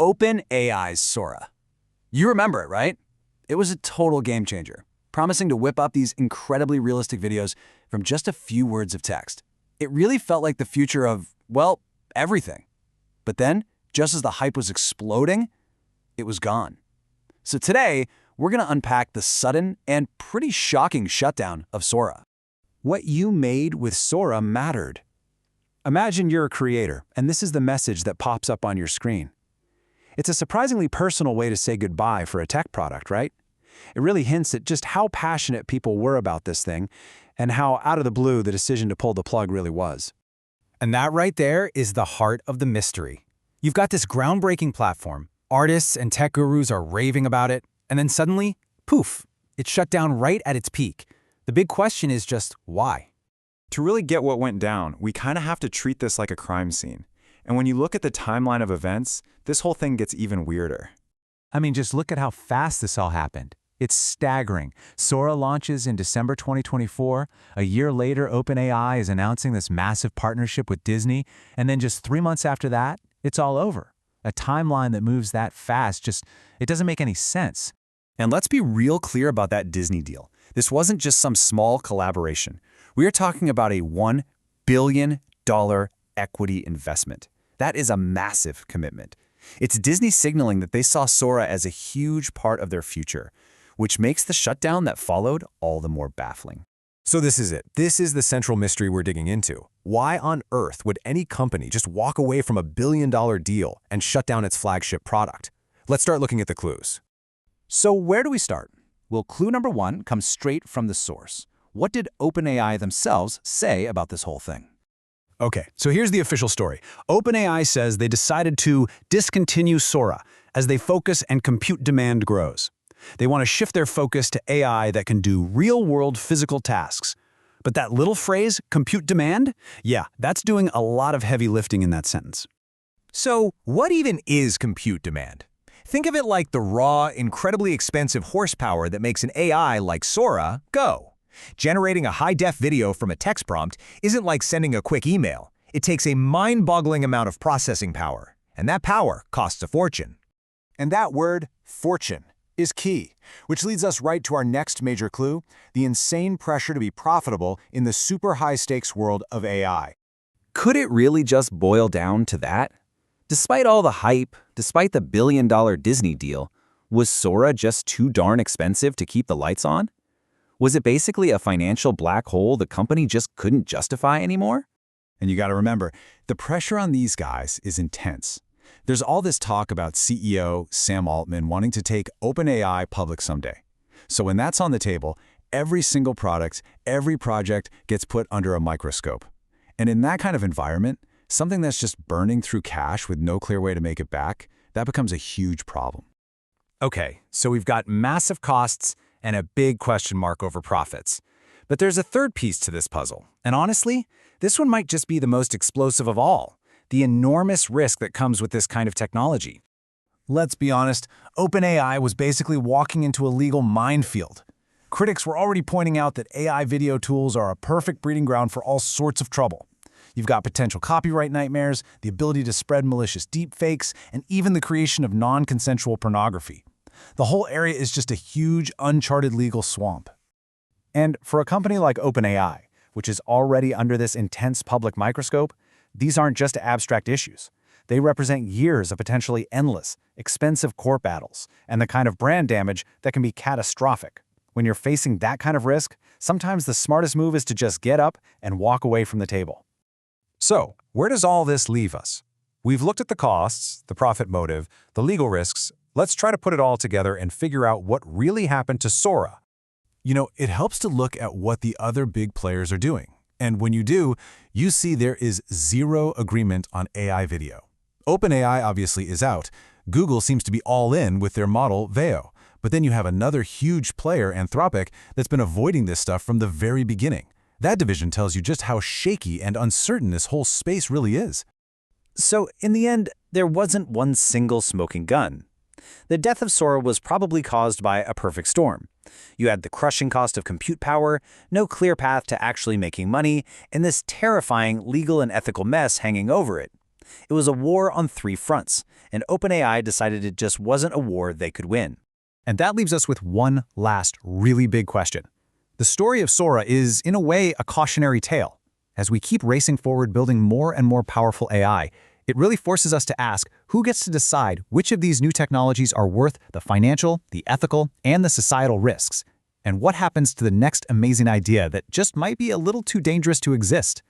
OpenAI's Sora. You remember it, right? It was a total game changer, promising to whip up these incredibly realistic videos from just a few words of text. It really felt like the future of, well, everything. But then, just as the hype was exploding, it was gone. So today, we're going to unpack the sudden and pretty shocking shutdown of Sora. What you made with Sora mattered. Imagine you're a creator, and this is the message that pops up on your screen. It's a surprisingly personal way to say goodbye for a tech product, right? It really hints at just how passionate people were about this thing and how out of the blue the decision to pull the plug really was. And that right there is the heart of the mystery. You've got this groundbreaking platform, artists and tech gurus are raving about it, and then suddenly, poof, it's shut down right at its peak. The big question is just why? To really get what went down, we kind of have to treat this like a crime scene. And when you look at the timeline of events, this whole thing gets even weirder. I mean, just look at how fast this all happened. It's staggering. Sora launches in December 2024. A year later, OpenAI is announcing this massive partnership with Disney. And then just 3 months after that, it's all over. A timeline that moves that fast it doesn't make any sense. And let's be real clear about that Disney deal. This wasn't just some small collaboration. We are talking about a $1 billion equity investment. That is a massive commitment. It's Disney signaling that they saw Sora as a huge part of their future, which makes the shutdown that followed all the more baffling. So this is it. This is the central mystery we're digging into. Why on earth would any company just walk away from a $1 billion deal and shut down its flagship product? Let's start looking at the clues. So where do we start? Well, clue number one comes straight from the source. What did OpenAI themselves say about this whole thing? Okay, so here's the official story. OpenAI says they decided to discontinue Sora as they focus and compute demand grows. They want to shift their focus to AI that can do real-world physical tasks. But that little phrase, compute demand? Yeah, that's doing a lot of heavy lifting in that sentence. So what even is compute demand? Think of it like the raw, incredibly expensive horsepower that makes an AI like Sora go. Generating a high-def video from a text prompt isn't like sending a quick email. It takes a mind-boggling amount of processing power, and that power costs a fortune. And that word, fortune, is key, which leads us right to our next major clue, the insane pressure to be profitable in the super high-stakes world of AI. Could it really just boil down to that? Despite all the hype, despite the $1 billion Disney deal, was Sora just too darn expensive to keep the lights on? Was it basically a financial black hole the company just couldn't justify anymore? And you got to remember, the pressure on these guys is intense. There's all this talk about CEO Sam Altman wanting to take OpenAI public someday. So when that's on the table, every single product, every project gets put under a microscope. And in that kind of environment, something that's just burning through cash with no clear way to make it back, that becomes a huge problem. Okay, so we've got massive costs and a big question mark over profits. But there's a third piece to this puzzle. And honestly, this one might just be the most explosive of all, the enormous risk that comes with this kind of technology. Let's be honest, OpenAI was basically walking into a legal minefield. Critics were already pointing out that AI video tools are a perfect breeding ground for all sorts of trouble. You've got potential copyright nightmares, the ability to spread malicious deepfakes, and even the creation of non-consensual pornography. The whole area is just a huge, uncharted legal swamp. And for a company like OpenAI, which is already under this intense public microscope, these aren't just abstract issues. They represent years of potentially endless, expensive court battles, and the kind of brand damage that can be catastrophic. When you're facing that kind of risk, sometimes the smartest move is to just get up and walk away from the table. So, where does all this leave us? We've looked at the costs, the profit motive, the legal risks. Let's try to put it all together and figure out what really happened to Sora. You know, it helps to look at what the other big players are doing. And when you do, you see there is zero agreement on AI video. OpenAI obviously is out. Google seems to be all in with their model, Veo. But then you have another huge player, Anthropic, that's been avoiding this stuff from the very beginning. That division tells you just how shaky and uncertain this whole space really is. So, in the end, there wasn't one single smoking gun. The death of Sora was probably caused by a perfect storm. You had the crushing cost of compute power, no clear path to actually making money, and this terrifying legal and ethical mess hanging over it. It was a war on three fronts, and OpenAI decided it just wasn't a war they could win. And that leaves us with one last really big question. The story of Sora is, in a way, a cautionary tale. As we keep racing forward building more and more powerful AI, it really forces us to ask who gets to decide which of these new technologies are worth the financial, the ethical, and the societal risks, and what happens to the next amazing idea that just might be a little too dangerous to exist.